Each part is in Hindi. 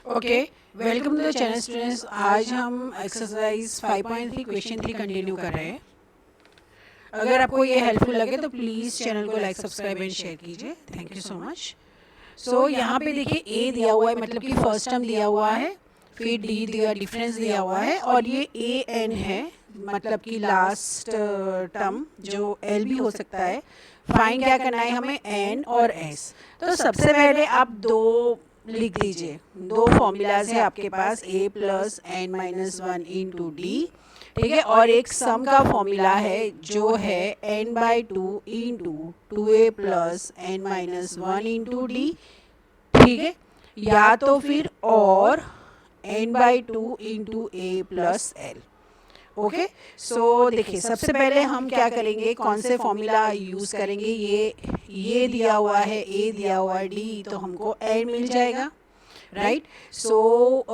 Okay, welcome to the channel students. आज हम एक्सरसाइज 5.3 क्वेश्चन 3 कंटिन्यू कर रहे हैं। अगर आपको ये हेल्पफुल लगे तो प्लीज़ चैनल को लाइक, सब्सक्राइब एंड शेयर कीजिए। Thank you so much. So यहाँ पे देखिए ए दिया हुआ है, मतलब कि फर्स्ट टर्म दिया हुआ है, फिर डी दिया, डिफरेंस दिया हुआ है, और ये ए एन है, मतलब कि लास्ट टर्म जो एल भी हो सकता है। फाइन क्या करना है हमें, एन और एस। तो सबसे पहले आप दो लिख दीजिए। दो फॉर्मूलाज है आपके पास, A plus N minus one into D, ठीक है, और एक सम का फॉर्मूला है जो है N by two into two A plus N minus one into D, ठीक है, या तो फिर और N by two into A plus L. Okay, so देखिए सबसे पहले हम क्या करेंगे, कौन से फॉर्मूला यूज़ करेंगे। ये दिया हुआ है, ए दिया हुआ है, डी, तो हमको एन मिल जाएगा, right. So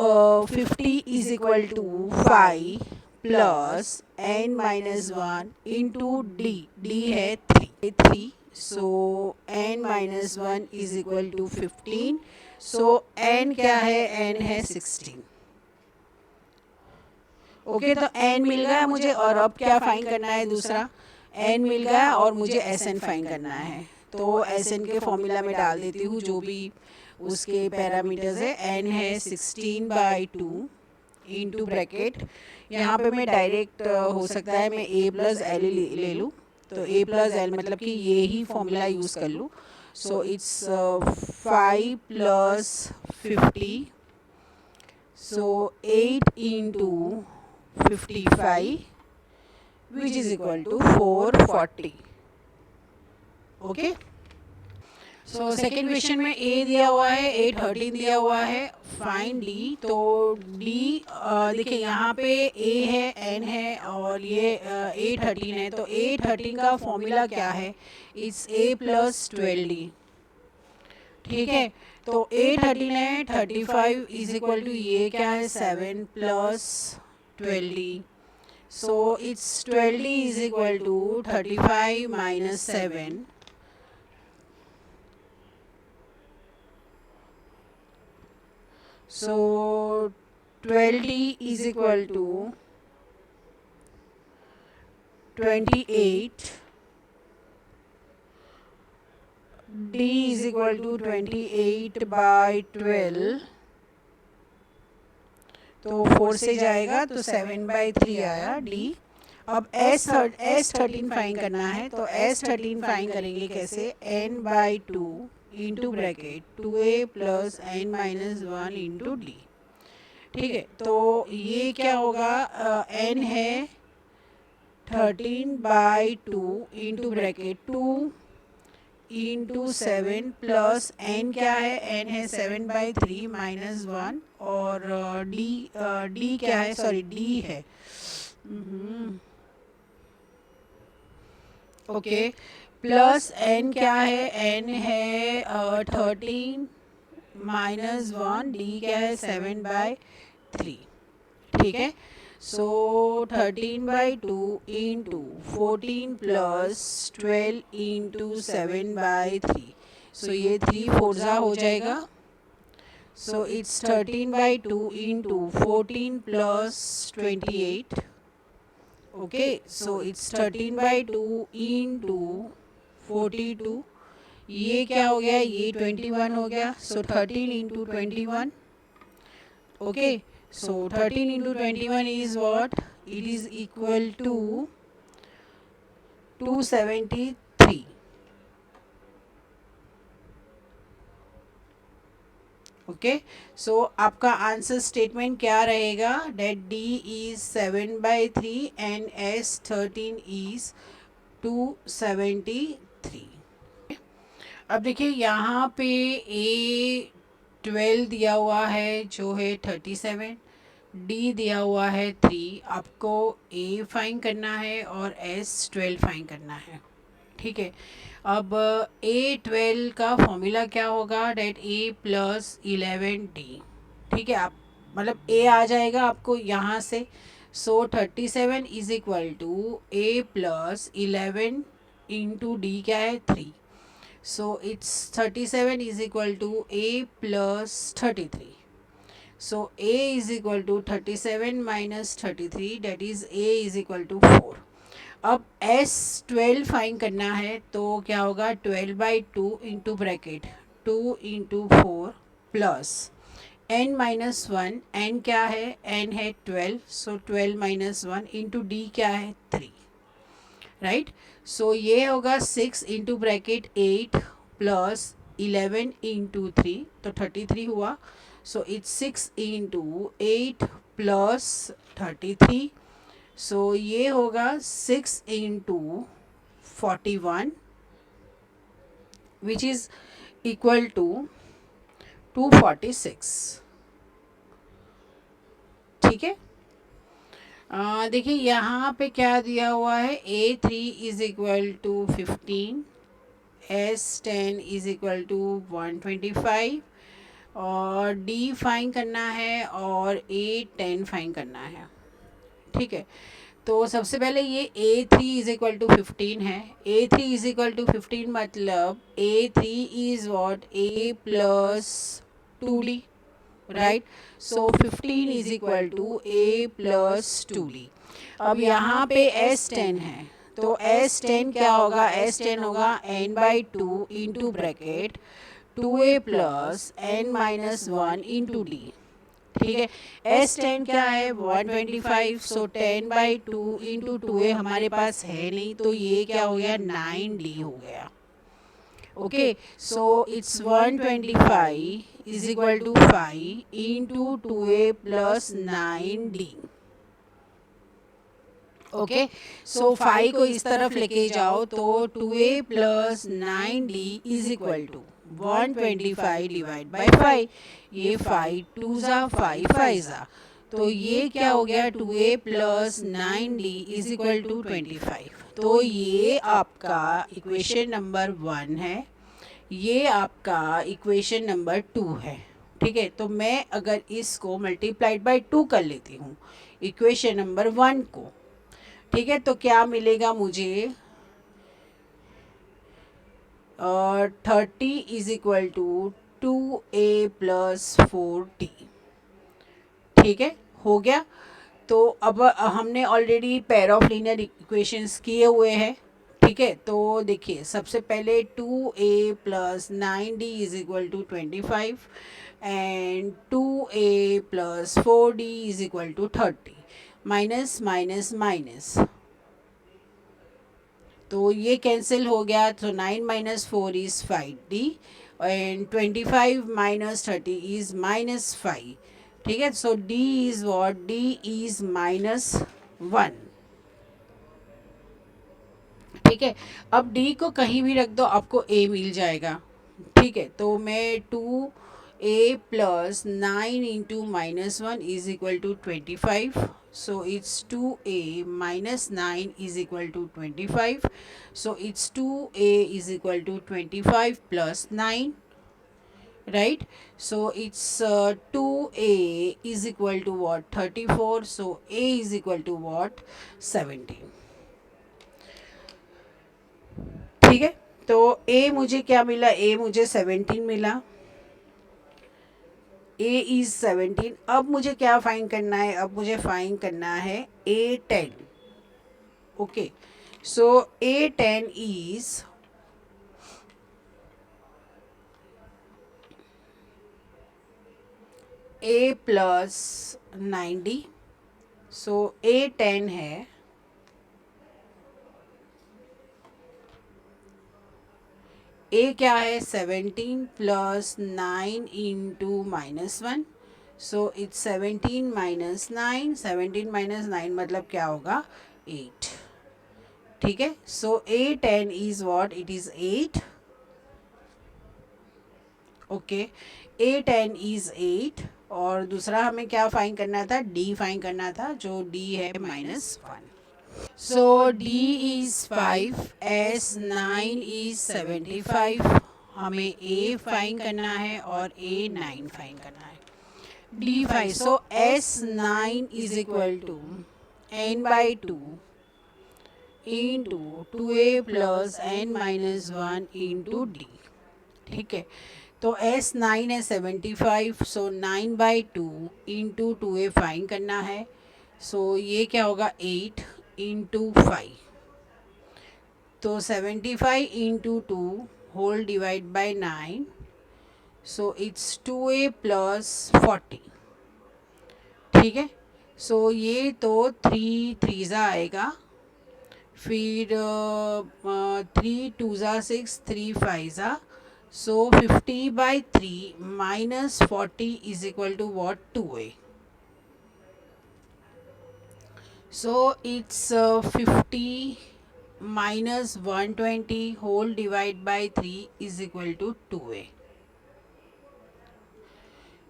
50 is equal to 5 plus N minus one into d, d है three, so n minus one is equal to 15। So n क्या है, एन है 16। ओके, तो एन मिल गया मुझे, और अब क्या फाइन करना है, दूसरा एन मिल गया और मुझे एस एन फाइन करना है। तो एस एन के फॉर्मूला में डाल देती हूँ जो भी उसके पैरामीटर्स है। एन है 16/2 इंटू ब्रैकेट, यहाँ पे मैं डायरेक्ट हो सकता है मैं ए प्लस एल ले लूँ, तो ए प्लस एल मतलब कि ये ही फॉर्मूला यूज़ कर लूँ। So it's 5 plus 50, so 8 into 55 which is equal to 440। Okay, so second question में ए दिया हुआ है, ए 13 दिया हुआ है, फाइन डी। तो डी देखिए यहाँ पे ए है, एन है, और ये ए 13 है, तो ए 13 का फॉर्मूला क्या है, इट्स ए प्लस 12 डी, ठीक है। तो ए 13 है, 35 इज इक्वल टू ये क्या है, 7 plus 12डी। So it's 12 is equal to 35 minus 7. So 12 is equal to 28. D is equal to 28/12, तो 4 से जाएगा तो 7/3 आया डी। अब एस 13 फाइन करना है, तो एस 13 फाइन करेंगे कैसे, n by two into bracket 2a plus N minus one into D, ठीक है। तो ये क्या होगा, एन है 13/2 into bracket 2 into 7 plus n क्या है, एन है 7/3 माइनस वन, और डी क्या है, सॉरी डी है, ओके, प्लस एन क्या है, एन है 13 माइनस वन, डी क्या है 7/3, ठीक है। सो 13/2 इंटू 14 प्लस 12 इंटू 7/3, सो ये 3 4 हो जाएगा। So it's 13/2 into 14 plus 28। Okay, so it's 13/2 into 42, ये क्या हो गया, ये 21 हो गया। सो 13 into 21, okay, so 13 into 21 is what, it is equal to 273। Okay, so आपका आंसर स्टेटमेंट क्या रहेगा, that d is 7/3 and s 13 is 273। अब देखिए यहाँ पे ए 12 दिया हुआ है जो है 37, डी दिया हुआ है 3, आपको ए फाइन करना है और एस 12 फाइन करना है, ठीक है। अब ए 12 का फॉर्मूला क्या होगा, डेट ए प्लस 11डी, ठीक है। आप मतलब ए आ जाएगा आपको यहाँ से। So 37 is equal to A plus 11 into d क्या है 3, so it's 37 is equal to A plus 33, so a is equal to 37 minus 33, that is a is equal to 4. अब S12 फाइंड करना है तो क्या होगा, 12/2 into bracket 2 into 4 plus n-1, n क्या है, n है 12, सो 12-1 इंटू d क्या है 3, राइट. सो ये होगा 6 इंटू ब्रैकेट 8 प्लस 11 इंटू 3, तो 33 हुआ. So it's 6 into 8 plus 33. So ये होगा 6 into 41 which is equal to 246. ठीक है. देखिए यहाँ पे क्या दिया हुआ है, A3 is equal to 15, S10 is equal to 125 और D फाइन करना है और A10 फाइन करना है. ठीक है. तो सबसे पहले ये A3 इज इक्वल टू 15 है. A3 इज इक्वल टू 15 मतलब A3 is what, A plus 2D, right. So 15 is equal to A plus 2D. अब यहाँ पे S10 है तो S10 क्या होगा, S10 होगा n/2 into bracket 2A plus n-1 into D. ठीक है. S10 क्या है 125, सो 10/2 इंटू 2A हमारे पास है नहीं तो ये क्या हो गया 9D हो गया. Okay. So it's 125 is equal to 5 into 2A plus 9D. Okay. So 5 को इस तरफ लेके जाओ तो 2A plus 9D is equal to 125 divide by 5. ये 5 2 ज़ा 5 5 ज़ा, तो ये क्या हो गया 2A plus 9D is equal to 25. तो ये आपका इक्वेशन नंबर 1 है, ये आपका इक्वेशन नंबर 2 है. ठीक है. तो मैं अगर इसको मल्टीप्लाइड बाई 2 कर लेती हूँ इक्वेशन नंबर 1 को, ठीक है, तो क्या मिलेगा मुझे, 30 is equal to 2A plus 4D. ठीक है, हो गया. तो अब हमने already pair of linear equations किए हुए हैं. ठीक है. तो देखिए सबसे पहले 2A plus 9D is equal to 25 and 2A plus 4D is equal to 30. Minus minus minus, तो ये कैंसिल हो गया. तो 9 minus 4 is 5D and 25 minus 30 is minus 5. ठीक है. So D is what, D is -1. ठीक है. अब D को कहीं भी रख दो आपको A मिल जाएगा. ठीक है. तो मैं 2A plus 9 into -1 is equal to 25. So it's 2A minus 9 is equal to 25. So it's 2A is equal to 25 plus 9. Right? So it's 2A is equal to what? 34. So A is equal to what? 17. ठीक है. तो A मुझे क्या मिला, A मुझे 17 मिला. A is 17. अब मुझे क्या फाइंड करना है, अब मुझे फाइंड करना है A10. Okay. So A10 is A plus 90. So A10 है A क्या है 17 plus 9 into -1. So it's 17 minus 9. 17 minus 9 मतलब क्या होगा 8. ठीक है. सो A10 is what, it is 8. Okay. A10 is 8 और दूसरा हमें क्या फाइंड करना था, D फाइंड करना था, जो D है -1. So D is 5, S9 is 75. हमें A फाइंड करना है और A9 फाइंड करना है. D5. So S9 is equal to n/2 into 2A plus n-1 into D. ठीक है. तो S9 है 75, सो 9/2 इंटू 2A फाइन करना है। सो ये क्या होगा 8 इंटू 5, तो 75 into 2 whole divide by 9, so it's 2A plus 40। ठीक है, सो ये तो 3 3 आएगा, फिर 3 2 6, 3 5, so 50/3 minus 40 is equal to what 2A। So it's 50 minus 120 whole divide by 3 is equal to 2A.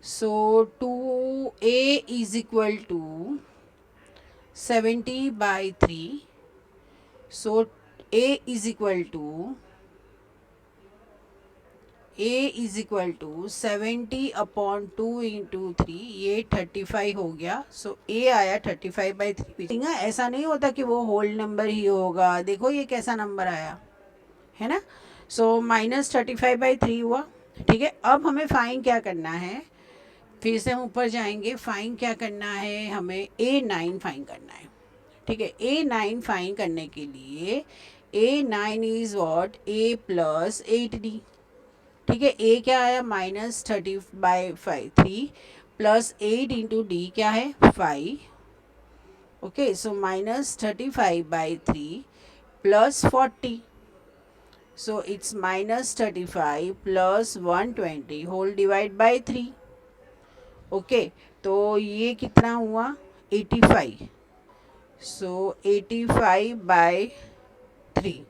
So 2A is equal to 70/3. So A is equal to 70/2 into 3, ये 35 हो गया। सो A आया 35/3। ऐसा नहीं होता कि वो होल नंबर ही होगा, देखो ये कैसा नंबर आया है ना। सो -35/3 हुआ। ठीक है, अब हमें फाइन क्या करना है, फिर से हम ऊपर जाएंगे। फाइन क्या करना है, हमें A9 फाइन करना है। ठीक है, A9 फाइन करने के लिए A9 is what A plus 8D। ठीक है, A क्या आया -30/3 प्लस 8 इंटू D क्या है 5। Okay, so -35/3 plus 40, so it's -35 plus 120 whole divide by 3। Okay, तो ये कितना हुआ 85, सो 85/3।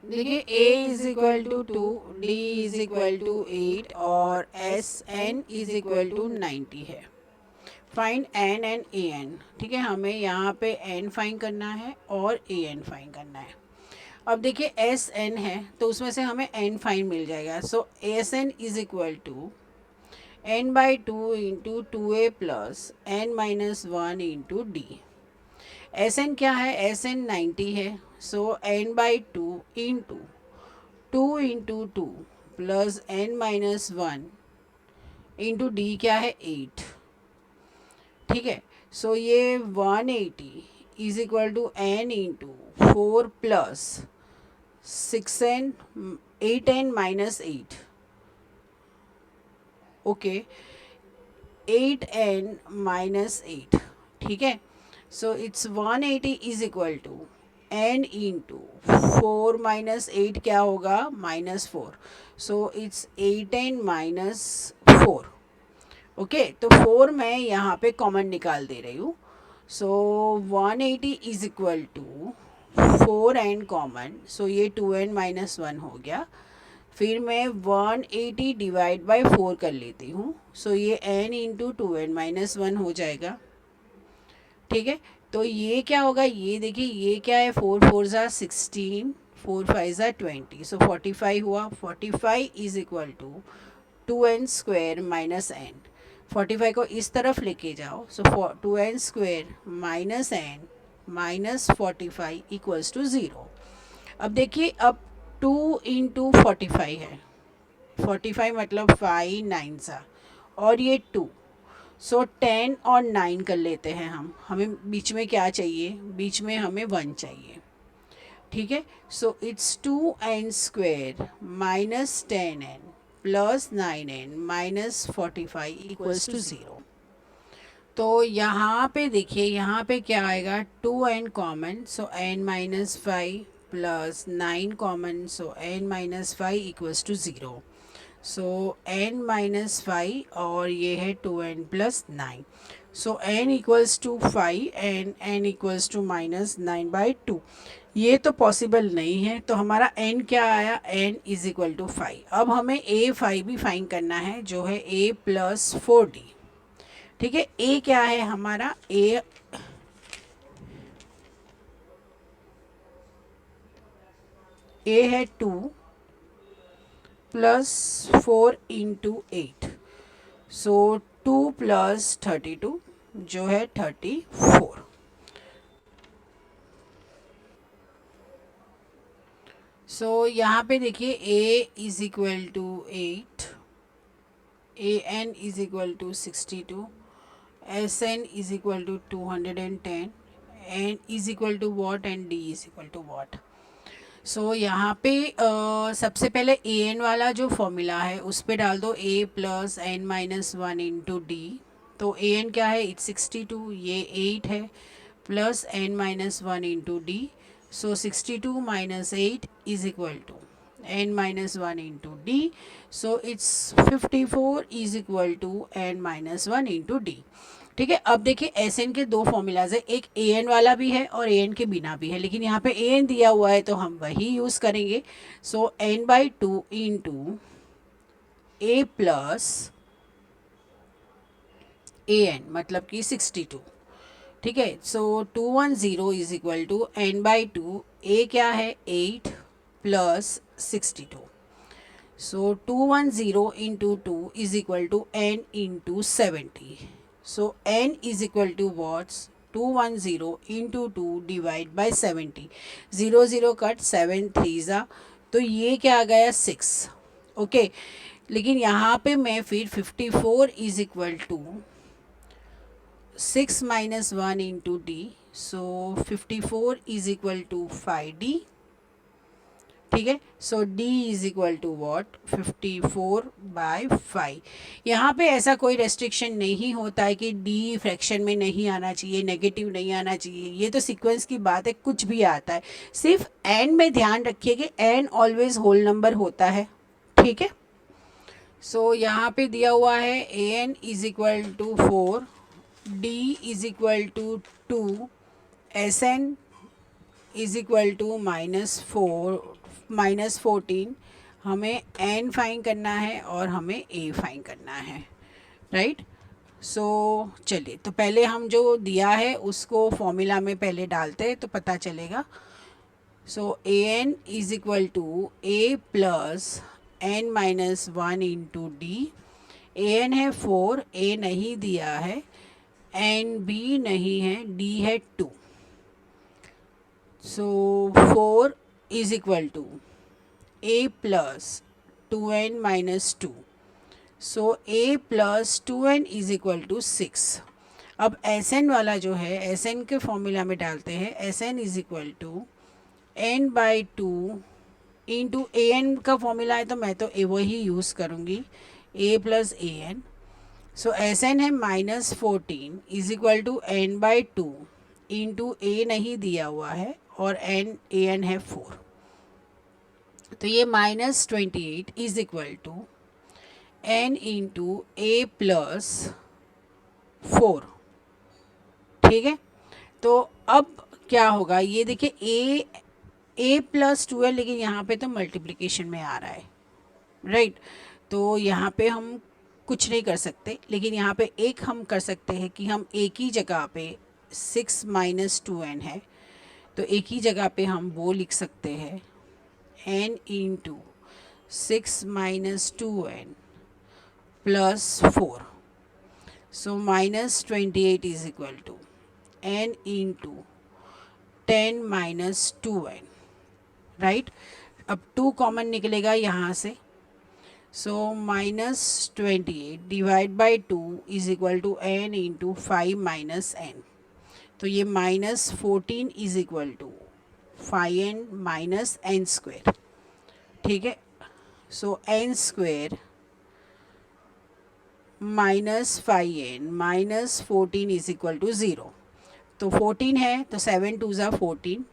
देखिए A is equal to 2, D is equal to 8 और SN इज इक्वल टू 90 है। Find N and AN। ठीक है, हमें यहाँ पे N फाइंड करना है और AN फाइंड करना है। अब देखिए SN है तो उसमें से हमें N फाइंड मिल जाएगा। So SN is equal to N/2 into 2A plus N-1 into D। SN क्या है, SN 90 है। So N/2 into 2 into 2 plus N-1 into D क्या है 8। ठीक है, सो ये 180 is equal to N into 4 plus 6N 8N minus 8। Okay, 8N minus 8। ठीक है, so it's 180 is equal to N into 4 minus 8 क्या होगा -4। So it's 8N minus 4। Okay, तो 4 मैं यहाँ पे कॉमन निकाल दे रही हूँ। So 180 is equal to 4N common, so ये 2N माइनस 1 हो गया। फिर मैं 180 डिवाइड बाय 4 कर लेती हूँ। सो ये N इंटू 2N माइनस 1 हो जाएगा। ठीक है, तो ये क्या होगा, ये देखिए ये क्या है 4 4 ज़ा 16, 4 5 ज़ा 20, सो 45 हुआ। 45 is equal to 2N square minus N। 45 को इस तरफ लेके जाओ, so 2N square minus N minus 45 equals to 0। अब देखिए, अब 2 इंटू 45 है, 45 मतलब 5 9 सा, और ये 2, सो 10 और 9 कर लेते हैं हम। हमें बीच में क्या चाहिए, बीच में हमें 1 चाहिए। ठीक है, so it's 2N square minus 10N plus 9N minus 45 equals to 0। तो यहाँ पे देखिए, यहाँ पे क्या आएगा 2N common, so N minus 5 plus 9 common, so N minus 5 equals to 0। So N minus 5 और ये है 2N plus 9। So N equals to 5 and N equals to -9/2। ये तो पॉसिबल नहीं है, तो हमारा N क्या आया, N इज इक्वल टू 5। अब हमें A5 भी फाइंड करना है, जो है A प्लस 4D। ठीक है, A क्या है हमारा, A है 2 प्लस 4 इंटू 8, सो 2 प्लस 32 जो है 34। सो यहाँ पे देखिए a is equal to 8, an is equal to 62, Sn is equal to 210, n is equal to what and d is equal to what. So यहाँ पे सबसे पहले ए एन वाला जो फॉर्मूला है उस पर डाल दो a plus N minus one into d. तो ए एन क्या है, 862, ये 8 है, plus N minus one into d. So 62 minus 8 is equal to n minus one into d. So it's 54 is equal to n minus one into D. ठीक है, अब देखिए एस एन के दो फॉर्मूलाज है, एक ए एन वाला भी है और ए एन के बिना भी है, लेकिन यहाँ पे ए एन दिया हुआ है तो हम वही यूज़ करेंगे। So n by two into A plus a n मतलब कि 62। ठीक है, so 210 is equal to n by two, a क्या है 8 plus 62। So 210 into two is equal to n into 70। So n is equal to what? 210 into 2 divide by 70. 0 0 cut 7 3 ज़ा, तो ये क्या आ गया 6। ओके, लेकिन यहाँ पे मैं फिर 54 is equal to 6 minus 1 into d. So 54 is equal to 5d। ठीक है, so d is equal to what, 54 by 5। यहाँ पे ऐसा कोई रेस्ट्रिक्शन नहीं होता है कि d फ्रैक्शन में नहीं आना चाहिए, नेगेटिव नहीं आना चाहिए, ये तो सीक्वेंस की बात है, कुछ भी आता है। सिर्फ n में ध्यान रखिए कि n ऑलवेज होल नंबर होता है। ठीक है, सो यहाँ पे दिया हुआ है a n is equal to 4, d is equal to 2, s n is equal to -14। हमें n फाइंड करना है और हमें a फाइंड करना है, राइट। सो चलिए, तो पहले हम जो दिया है उसको फॉर्मूला में पहले डालते हैं तो पता चलेगा। So a n is equal to A plus N minus one into d. A n है 4, a नहीं दिया है, एन बी नहीं है, d है 2। So 4 is equal to a plus 2n minus 2। So a plus 2n is equal to 6। अब एस एन वाला जो है एस एन के फॉर्मूला में डालते हैं, s n is equal to n by two into a n का फॉर्मूला है तो मैं तो वही यूज़ करूँगी, a plus a n. So s n है -14 is equal to n by two into a नहीं दिया हुआ है और n ए एन है 4। तो ये -28 is equal to n into A plus 4। ठीक है, तो अब क्या होगा, ये देखिए a प्लस 2 है, लेकिन यहाँ पे तो मल्टीप्लिकेशन में आ रहा है, राइट। तो यहाँ पे हम कुछ नहीं कर सकते, लेकिन यहाँ पे एक हम कर सकते हैं कि हम एक ही जगह पे 6 माइनस 2n है, तो एक ही जगह पे हम वो लिख सकते हैं n into 6 minus 2n plus 4। So -28 is equal to n into 10 minus 2n, right. अब 2 कॉमन निकलेगा यहाँ से, so -28 divide by 2 is equal to n into 5 minus n। तो ये -14 is equal to 5n minus n square. ठीक है, so n square minus 5n minus 14 is equal to 0। तो 14 है तो 7 2 ज़ा 14।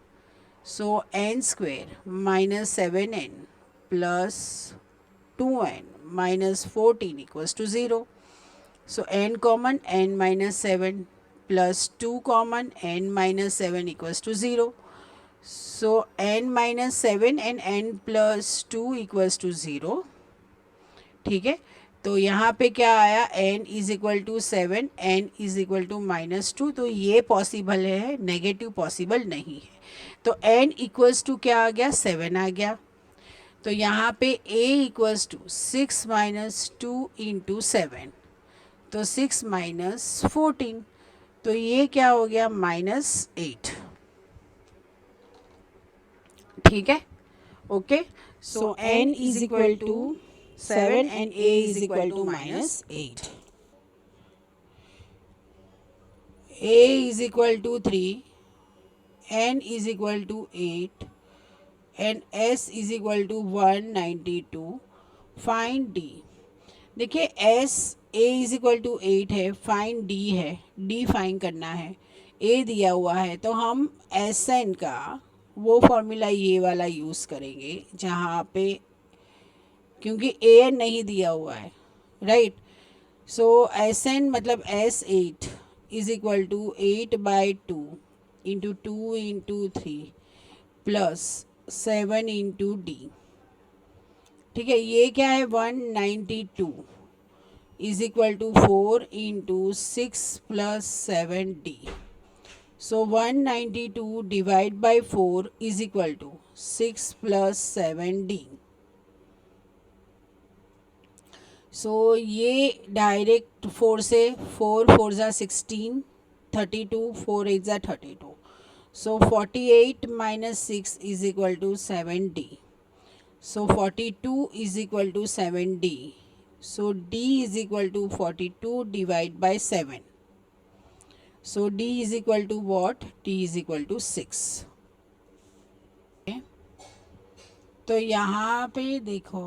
So n square minus 7n plus 2n minus 14 equals to 0। So n common, n minus 7 plus 2 common, n minus 7 equals to 0। So n minus 7 and n plus 2 equals to 0। ठीक है, तो यहाँ पे क्या आया, n is equal to 7, n is equal to -2। तो ये पॉसिबल है, नेगेटिव पॉसिबल नहीं है। तो n इक्वल्स टू क्या आ गया, 7 आ गया। तो यहाँ पे a equals to 6 minus 2 into 7, तो 6 माइनस 14, तो ये क्या हो गया -8। ठीक है, okay, so n is equal to 7 and a is equal to -8. a is equal to 3, n is equal to 8 and s is equal to 192. Find d. देखिए s a is equal to 8 है, फाइंड d है, d फाइंड करना है, a दिया हुआ है, तो हम Sn का वो फॉर्मूला ये वाला यूज़ करेंगे जहाँ पे, क्योंकि an नहीं दिया हुआ है, राइट. सो Sn मतलब S8 is equal to 8/2 into 2 into 3 plus 7 into d. ठीक है, ये क्या है 192 is equal to 4 into 6 plus 7d. So 192 divide by 4 is equal to 6 plus 7d. So ये डायरेक्ट 4 से 4 4 ज़ा 16, 32, 4 8 ज़ा 32. So 48 minus 6 is equal to 7d. So 42 is equal to 7d. So d is equal to 42 divided by 7. So d is equal to what? d is equal to 6. Okay. तो यहाँ पे देखो,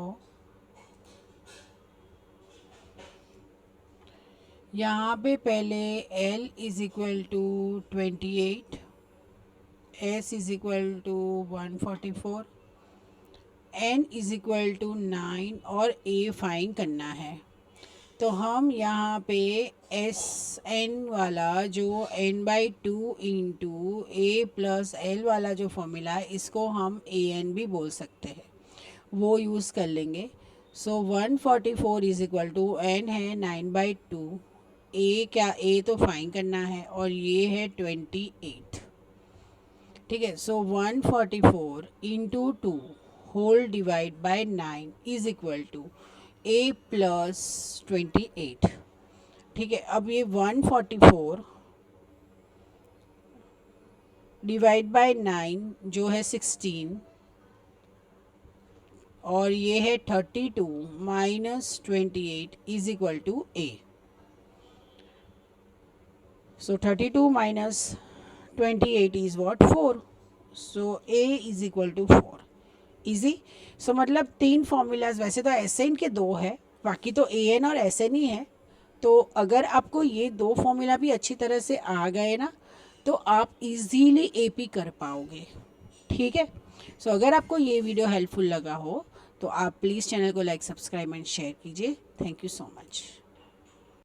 यहाँ पे पहले l is equal to 28, s is equal to 144, n is equal to 9 और a फाइंड करना है. तो हम यहाँ पे एस एन वाला जो n/2 इंटू ए प्लस एल वाला जो फॉर्मूला है, इसको हम an भी बोल सकते हैं, वो यूज़ कर लेंगे. सो 144 इज इक्वल टू n है 9/2, a क्या, a तो फाइंड करना है, और ये है 28. ठीक है, so 144 into 2 whole divide by 9 is equal to a plus 28. ठीक है, अब ये 144 डिवाइड बाय 9 जो है 16, और ये है 32 minus 28 is equal to a. So 32 minus 28 is what 4. So a is equal to 4. Easy. So मतलब 3 फॉर्मूलाज, वैसे तो Sn के 2 है, बाकी तो An और Sn ही है. तो अगर आपको ये 2 फॉर्मूला भी अच्छी तरह से आ गए ना, तो आप इजीली AP कर पाओगे. ठीक है. सो अगर आपको ये वीडियो हेल्पफुल लगा हो तो आप प्लीज़ चैनल को लाइक, सब्सक्राइब एंड शेयर कीजिए. Thank you so much.